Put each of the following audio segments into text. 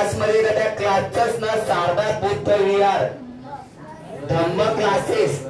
क्लासमध्ये तर त्या क्लासचंच ना शारदा बुद्ध विहार धम्म क्लासेस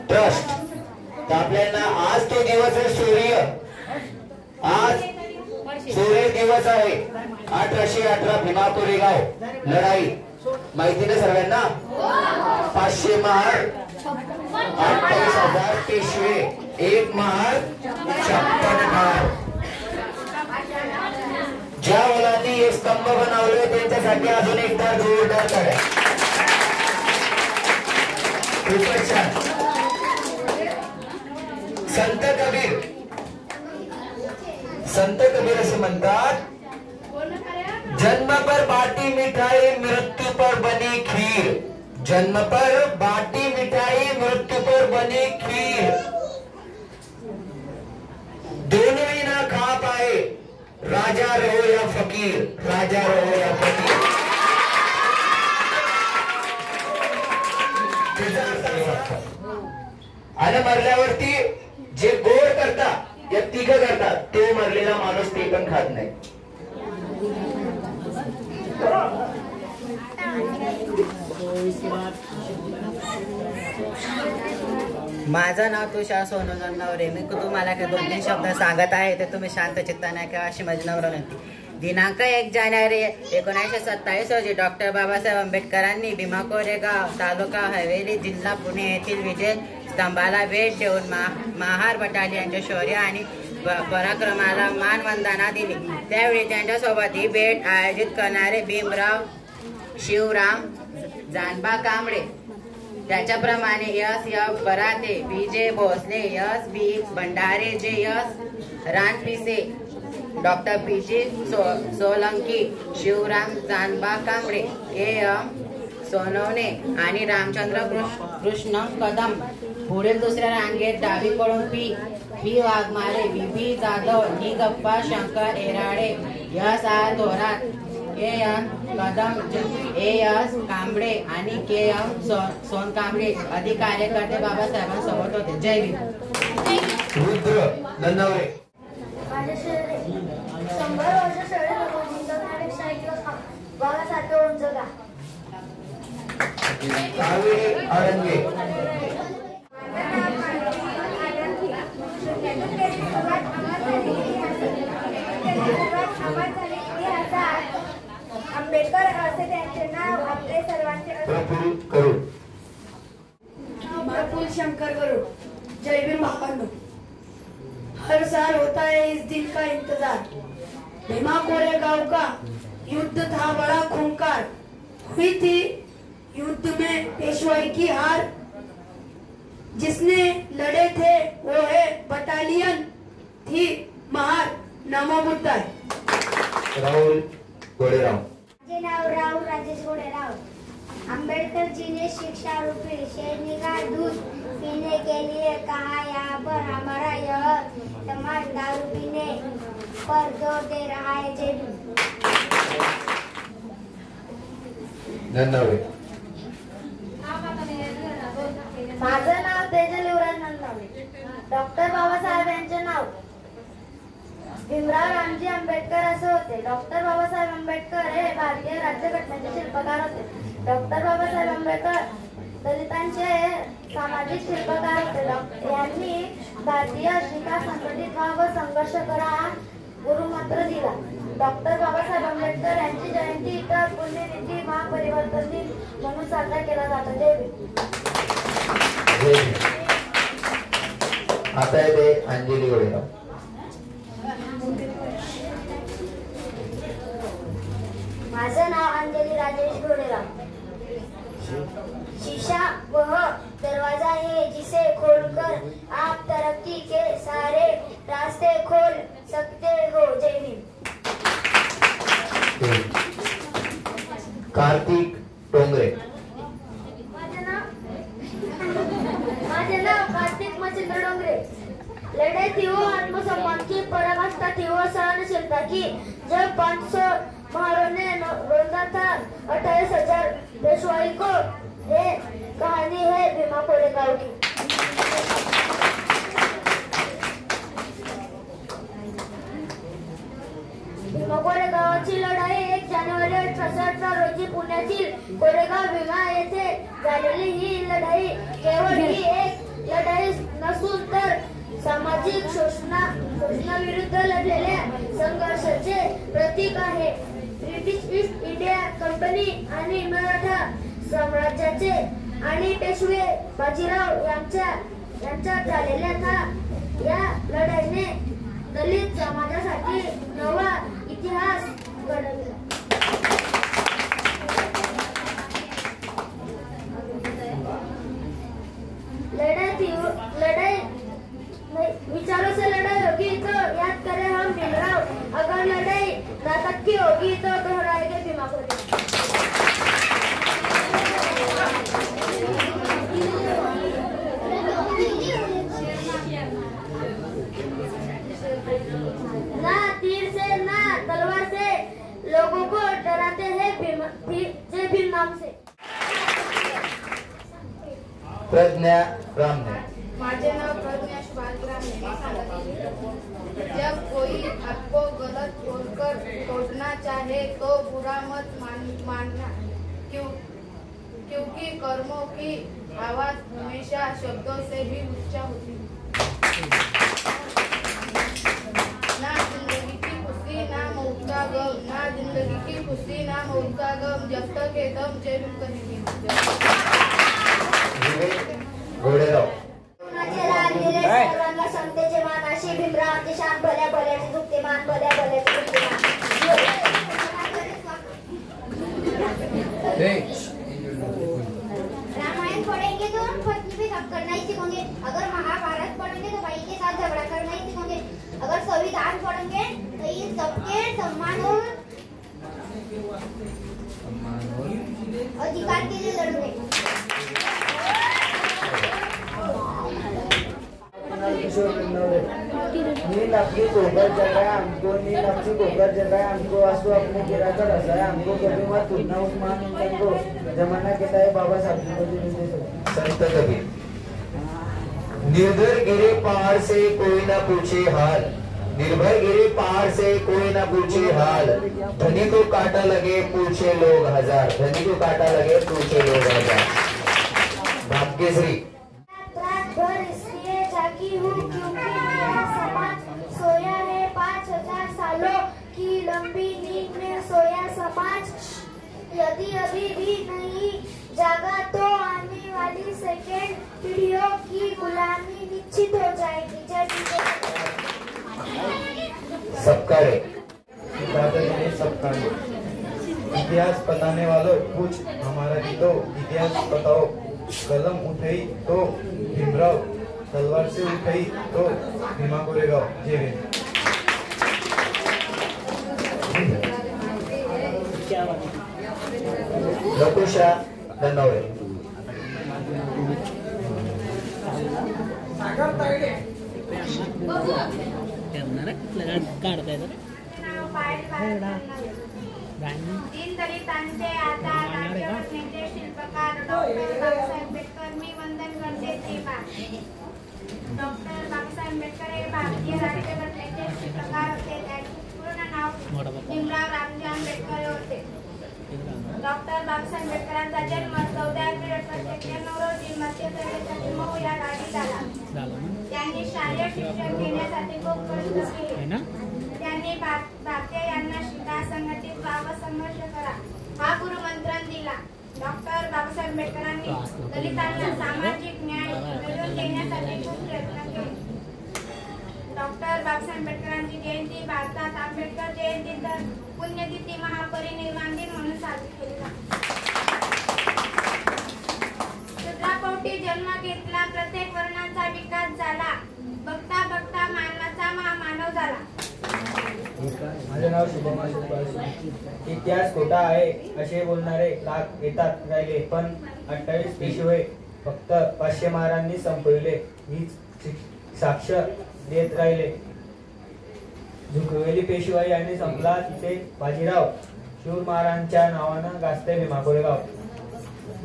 ट्रस्ट. तर आपल्याला आज तो दिवस आहे सूर्य, आज सूर्य दिवस आहे. 1818 भीमा कोरेगाव लढाई माहिती ना सर्वांना. 500 महार, 28,000 पेशवे, 1 महार, 56 महार. ज्या मुलांनी हे स्तंभ बनवले त्यांच्यासाठी अजून एकदा जोरदार टाळ्या. खूपच छान. संत कबीर असे म्हणतात, जन्म पर बाटी मिठाई मृत्यू पर बनी खीर. जन्म पर बाटी मिठाई मृत्यू पर बनी खीर. दोनों ही ना खा पाए, राजा रहो या फकीर. राजा रहो या फकीर. आणि मरल्यावरती जे गोड करतात, या तिघ करतात, तो मरलेला माणूस ते पण खात नाही. माझं नाव तुषार सोनू नवरे. मी तुम्हाला काही 2-3 शब्द सांगत आहे, ते तुम्ही शांत चित्ताने ऐका अशी माझी नम्र विनंती. दिनांक 1 जानेवारी 1927 रोजी डॉक्टर बाबासाहेब आंबेडकरांनी भीमा कोरेगाव, तालुका हवेली, जिल्हा पुणे येथील विजय स्तंभाला भेट देऊन महार बटालियनचे शौर्य आणि पराक्रमाला मानवंदना दिली. त्यावेळी त्यांच्यासोबत ही भेट आयोजित करणारे भीमराव शिवराम जानबा कांबळे, त्याच्याप्रमाणे S.F. Barate, B.J. Bhosale, S.B. Bhandare, J.S. Ranpise, doctor P.G. Solanki, Shivram Janba Kamble, K.M. Sonawane आणि रामचंद्र कृष्ण कदम. पुढील दुसऱ्या रांगेत डावीकडून P. Waghmare, B.B. Jadhav, D. गप्पा Shankar एराडे, S.R. Thorat, K.N. Kadam, A.S. Kamble आणि K.M. सोनकांबळे आदी कार्यकर्ते बाबासाहेबांसोबत होते. जय भीम. रुद्र नन्नावरे. 100 वर्ष शरीर जिंकण्यापेक्षा एक दिवस बाबासारखे उंच का. कावेरी अरंगे. आंबेडकर असे त्यांचे नाव आपले सर्वांचे प्रफुल्ल करू. प्रफुल्ल शंकर करू. जय भीम भाइयों. हर साल होता है इस दिन का इंतजार. भीमा कोरेगांव का युद्ध था बड़ा खूंखार. हुई थी युद्ध में पेशवाई की हार. जिसने लड़े थे वो है बटालियन थी महार. नमो बुद्धाय. राहुल गोडेराव. माझे नाव राहुल राजेश गोडेराव. अंबेडकर जी ने शिक्षा रूपी शेरनी का दूध पीने के लिए कहा. यहाँ पर हमारा यह समाज दारू पीने पर जोर दे रहा है. जय भीम. नन्नावरे. माझं नाव तेजल युवराज नंदावरे. डॉक्टर बाबासाहेब यांचे नाव भीमराव रामजी आंबेडकर असे होते. डॉक्टर बाबासाहेब आंबेडकर हे भारतीय राज्यघटनेचे शिल्पकार होते. डॉक्टर बाबासाहेब आंबेडकर दलितांचे सामाजिक शिल्पकार होते. यांनी भारतीय अस्मिता संघटित व्हा व संघर्ष करा हा गुरुमंत्र दिला. डॉक्टर बाबासाहेब आंबेडकर यांची जयंती इतर पुण्यतिथी महापरिवर्तन दिन म्हणून साजरा केला जातो. जय भीम. आता येते अंजली गोडेराव. माझं नाव अंजली राजेश गोडेराव. शीशा वह दरवाजा है जिसे खोलकर आप तरक्की के सारे रास्ते खोल सकते हो. जय भीम. कार्तिक डोंगरे. माझे नाव कार्तिक मच्छिंद्र डोंगरे. लड़ाई थी वो आत्मसम्मान की, पराकाष्ठा थी वो सहनशीलता की. जब 500 महारों ने रोंदा था 28,000 पेशवाई को. ये कहानी है भीमा कोरेगांव की. भीमा कोरेगांवची लढाई 1 जानेवारी जिल्ह्यातील कोरेगाव भीमा येथे झालेली ही लढाई केवळ ही एक लढाई नसून तर सामाजिक शोषणाविरुद्ध लढलेल्या संघर्षाचे प्रतीक आहे. ब्रिटिश ईस्ट इंडिया कंपनी आणि मराठा साम्राज्याचे आणि पेशवे बाजीराव यांच्यात झालेल्या या लढाईने दलित समाजासाठी नवा इतिहास घडवला. लड़ाई विचारों से लड़ाई होगी तो याद करें हम भीमराव, अगर लड़ाई नाटक की होगी तो दोहराएंगे भीमा को. ना तीर से ना तलवार से लोगों को डराते हैं भीम नाम से. प्रज्ञा रामने. माझे नाव प्रज्ञा सुभाष रामने. जब कोई आपको गलत बोलकर तोड़ना चाहे तो बुरा मत मानना, क्योंकि कर्मों की आवाज हमेशा शब्दों से भी ऊंचा होती है. ना जिंदगी की खुशी ना मौत का गम, ना जिंदगी की खुशी ना मौत का गम, जब तक है दम जय भीम करेंगे. सर्वांना समतेचे मान अशी भीमरावांची शान भल्या भल्याचे दुखते मान भल्या भल्याचे दुखते रामायण पढ़ेंगे तो पत्नी पे सब करना ही सीखेंगे. अगर महाभारत पढ़ेंगे तो भाई के साथ झगड़ा करना ही सीखेंगे. अगर संविधान पढ़ेंगे तो ये सबके सम्मान और अधिकार के लिए लड़ेंगे. नील अपनी गोबर जगाए हमको, नील अपनी गोबर जगाए हमको, आंसू अपने गिरा कर हंसाया हमको, कभी मत टूटना उस्मान इंसान को, जमाना कहता है बाबा साहब को. संत कबीर. निर्भर गिरे पहाड़ से कोई ना पूछे हाल, निर्भर गिरे पहाड़ से कोई ना पूछे हाल, धनी को काटा लगे पूछे लोग हजार, धनी को काटा लगे पूछे लोग हजार. भाग्यश्री. रात भर इसलिए जागी हूँ क्योंकि मेरा समाज सोया है 5000 सालों की लंबी नींद में सोया समाज. यदि अभी भी नहीं जागा तो आने वाली सेकेंड पीढ़ियों की गुलामी निश्चित हो जाएगी. सबका रे. सबका इतिहास बताने वालों कुछ हमारा भी तो इतिहास बताओ. कलम उठाई तो भीमराव, तलवार से उठाई तो भीमा कोरेगाव. जय भीम. लकुशा धनवरे. दीनदलितांचे आता राज्यघटनेचे शिल्पकार डॉक्टर बाबासाहेब आंबेडकर. मी वंदन करते श्रीमान. डॉक्टर बाबासाहेब आंबेडकर हे भारतीय राज्यघटनेचे शिल्पकार होते. त्यांचे पूर्ण नाव भीमराव रामजी आंबेडकर होते. डॉक्टर बाबासाहेब आंबेडकरांचा जन्म 14 एप्रिल 1891 रोजी मध्य प्रदेशातील मऊ या गावी झाला. त्यांनी शालेय शिक्षण घेण्यासाठी खूप कष्ट केले. त्यांनी भारतीय यांना शिका, संघटित व्हावं, संघर्ष करा हा गुरुमंत्र दिला. डॉक्टर बाबासाहेब आंबेडकरांनी दलितांना सामाजिक न्याय मिळवून देण्यासाठी खूप प्रयत्न केले. डॉक्टर बाबासाहेब आंबेडकरांची जयंती भारतात आंबेडकर जयंती तर पुण्यतिथी महापरिनिर्वाण दिन म्हणून साजरी केली जाते. शूद्रापोटी जन्म घेतला, प्रत्येक वर्णाचा विकास झाला, बघता बघता मानवाचा महामानव झाला. माझे नाव शुभम आशुतोष. इतिहास खोटा आहे असे बोलणारे लाख येतात राहिले, पण 28 पेशवे फक्त 500 महारांनी संपविले हीच साक्ष देत राहिले. झुकवेली पेशवाई आणि संपला तिथे बाजीराव. शूर महाराजांच्या नावानं गाजते भीमा कोरेगाव.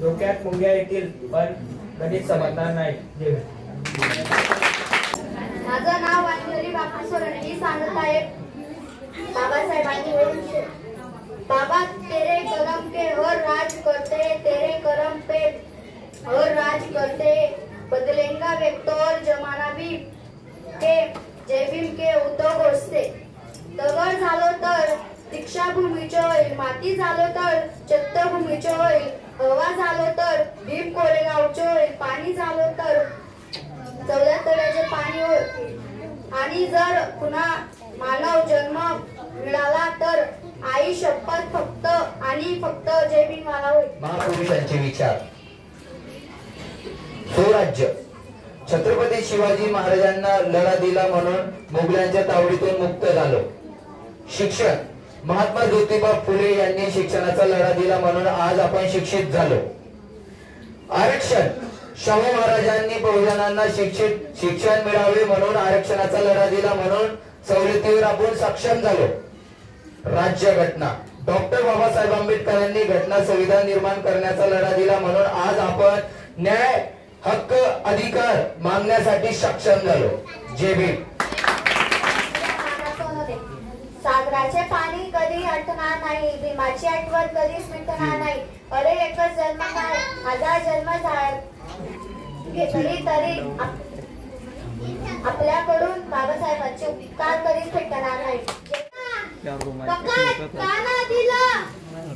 डोक्यात मुंग्या येतील पण कधीच समजणार नाही. जय भीम. माझं नाव अंजली बापू सोरणे. मी सांगत आहे बाबासाहेबांनी बाबा तेरे करम के हर राज करते, तेरे करम पे हर राज करते, बदलेंगा व्यक्त और जमाना भी के जय भीम के उद्योग असते. दगड झालो तर दीक्षाभूमीचे होईल, माती झालो तर चैत्यभूमीचे होईल, हवा झालो तर भीम कोरेगावचे होईल, पाणी झालो तर 14 तळ्याचे पाणी होईल. आणि जर पुन्हा मानव जन्म मिळाला तर आई शपथ फक्त आणि फक्त जय भीम वाला होईल. महापुरुषांचे विचार. स्वराज्य. छत्रपती शिवाजी महाराजांना लढा दिला म्हणून मुघलांच्या तावडीतून मुक्त झालो. शिक्षण. महात्मा ज्योतिबा फुले यांनी शिक्षणाचा लढा दिला म्हणून आज आपण शिक्षित झालो. आरक्षण. शाहू महाराजांनी बहुजनांना शिक्षण मिळावे म्हणून आरक्षणाचा लढा दिला म्हणून सवलतीवर आपण सक्षम झालो. राज्यघटना. डॉक्टर बाबासाहेब आंबेडकरांनी घटना संविधान निर्माण करण्याचा लढा दिला म्हणून आज आपण न्याय, हक्क, अधिकार मागण्यासाठी सक्षम झालो. जय भीम. सागराचे पाणी कधी आटणार नाही, भीमाची आठवण कधीच मिटणार नाही. अरे एकच जन्म काय, 1000 जन्म घेतली तरी आपल्याकडून बाबासाहेबांचे उपकार कधीच फेटणार नाही.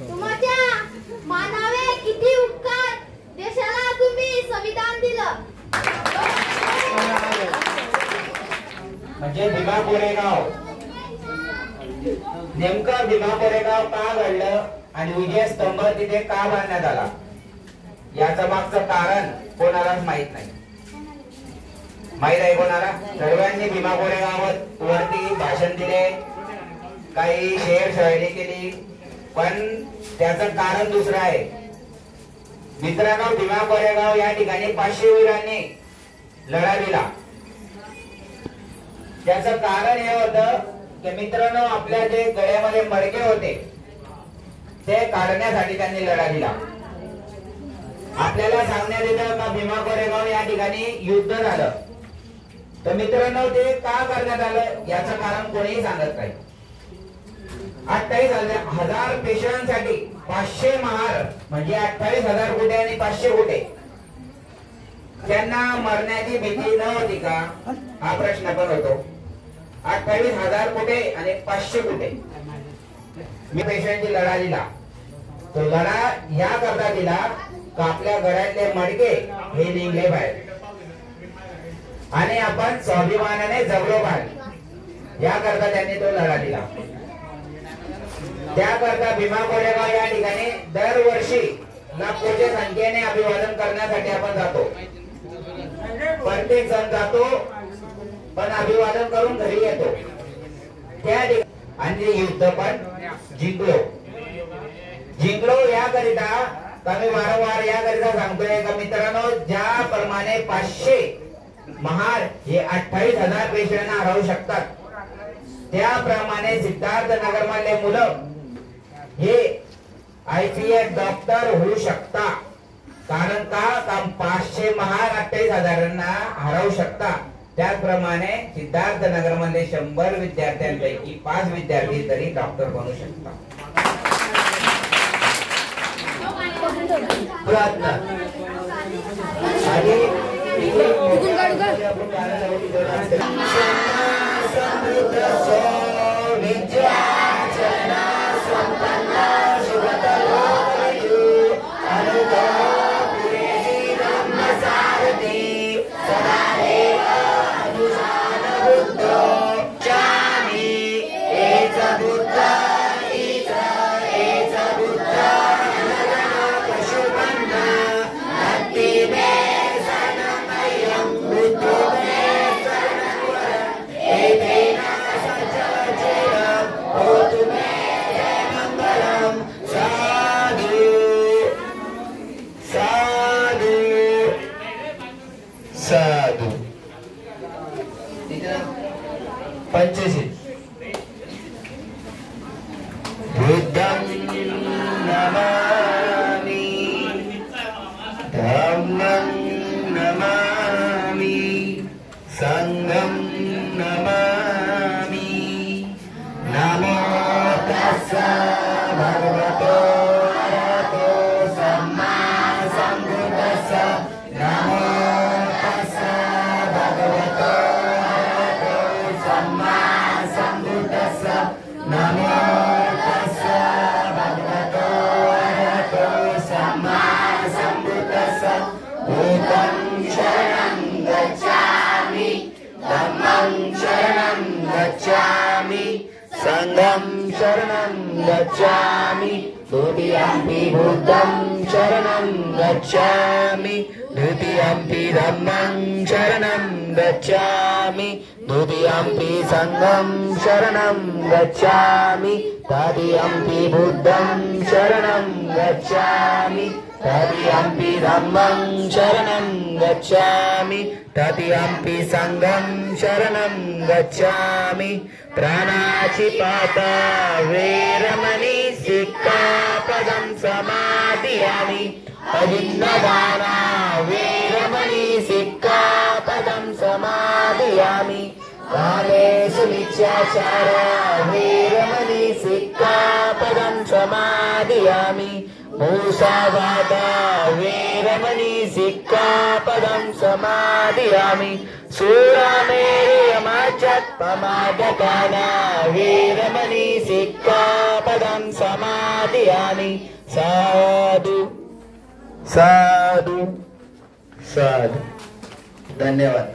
तुमच्या मानावे किती उपकार, देशाला तुम्ही संविधान दिलं. म्हणजे भीमा कोरेगाव. नेमकं भीमा कोरेगाव का घडलं आणि विजय स्तंभ तिथे का बांधण्यात आला याचं मागचं कारण कोणालाच माहित नाही. माहित आहे कोणाला? सर्वांनी भीमा कोरेगावात वरती भाषण दिले, काही शेर शायरी केली, पण त्याचं कारण दुसरं आहे. मित्रांनो, भीमा कोरेगाव या ठिकाणी 500 वीरांनी लढा दिला. त्याचं कारण हे होतं की मित्रांनो, आपल्या जे गळ्यामध्ये मडके होते ते काढण्यासाठी त्यांनी लढा दिला. आपल्याला सांगण्यात येतं का भीमा कोरेगाव या ठिकाणी युद्ध झालं. तर मित्रांनो, ते का करण्यात आलं याचं कारण कोणीही सांगत नाही. 28,000 पेशंटसाठी 500 महार म्हणजे 28,000 कुठे आणि 500 कुठे? त्यांना मरण्याची भीती नव्हती का हा प्रश्न पण होतो. 28,000 कुठे आणि 500 कुठे? मी पेशंटची लढा दिला. तो लढा या करता दिला का आपल्या गळ्यातले मडके हे निघले बाहेर आणि आपण स्वाभिमानाने जगलो बाहेर, या करता त्यांनी तो लढा दिला. त्याकरता भीमा कोरेगाव या ठिकाणी दरवर्षी लाखोच्या संख्येने अभिवादन करण्यासाठी आपण जातो. प्रत्येक जण जातो पण अभिवादन करून घरी येतो. त्या आणि युद्ध पण जिंकलो याकरिता आम्ही वारंवार याकरिता सांगतोय का मित्रांनो, ज्याप्रमाणे 500 महार हे 28,000 पेशंटना हरवू शकतात, त्याप्रमाणे सिद्धार्थ नगर मधले मुलं हे IPS डॉक्टर होऊ शकता. कारण का 500 महार 28,000 हरवू शकता. त्याचप्रमाणे सिद्धार्थ नगर मध्ये 100 विद्यार्थ्यांपैकी 5 विद्यार्थी तरी डॉक्टर बनू शकतात. साधू. पंचशील. बुद्धं नमामि, धम्मं नमामि, संघं नमामि. नमो तस्सा भगवतो भूतं शरणं गच्छामि धम्मं शरणं गच्छामि संघं शरणं गच्छामि द्वितीयंपि बुद्धं शरणं गच्छामि द्वितीयंपि धम्मं शरणं गच्छामि द्वितीयंपि संघं शरणं गच्छामि तृतीयंपि बुद्धं शरणं गच्छामि तृतीयंपि धम्मं शरणं गच्छामि तृतीयंपि संघं शरणं गच्छामि प्राणाचिपाता वेरमणि सिक्खापदं समादियामि अभिन्नदाना वेरमणि सिक्खापदं समादियामि कामेषु मिथ्याचार वेरमणि सिक्खापदं समादियामि मूसावादा वेरमणि सिक्खापदं समादियामि सूरामेरयमाचत्पमादकाना वेरमणि सिक्खापदं समादियामि साधु साधु साधु। धन्यवाद।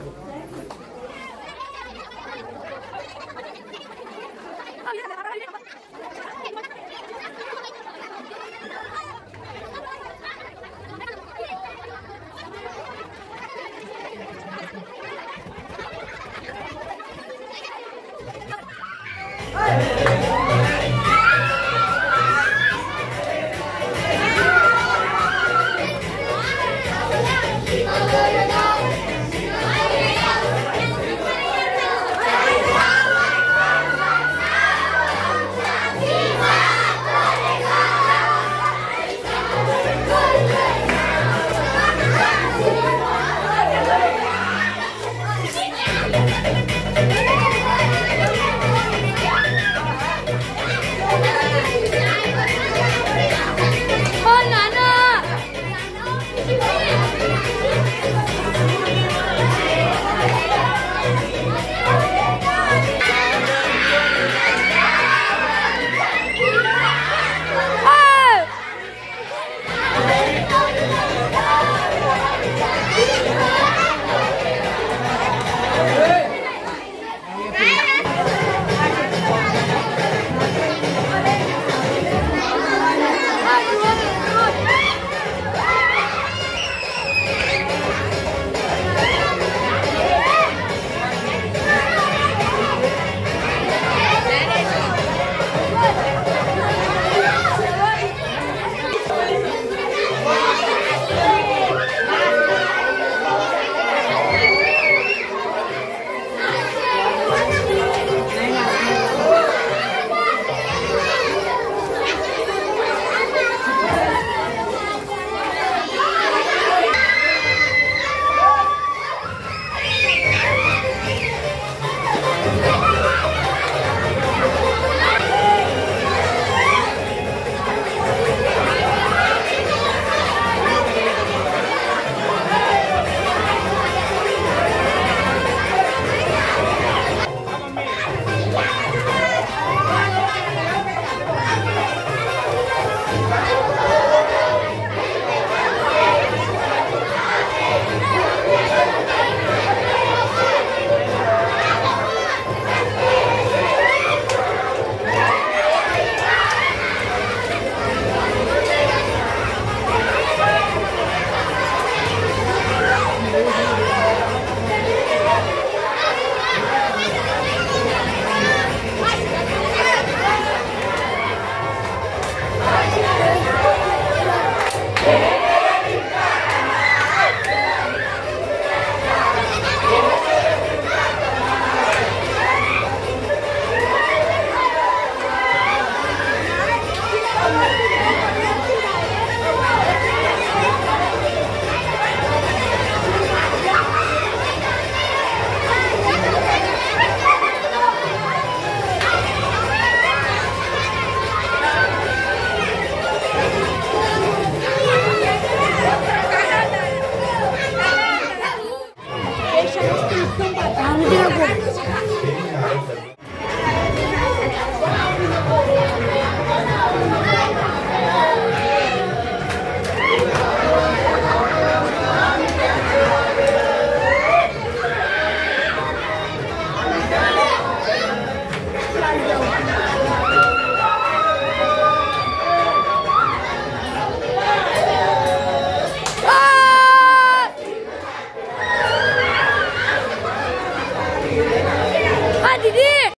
दीदी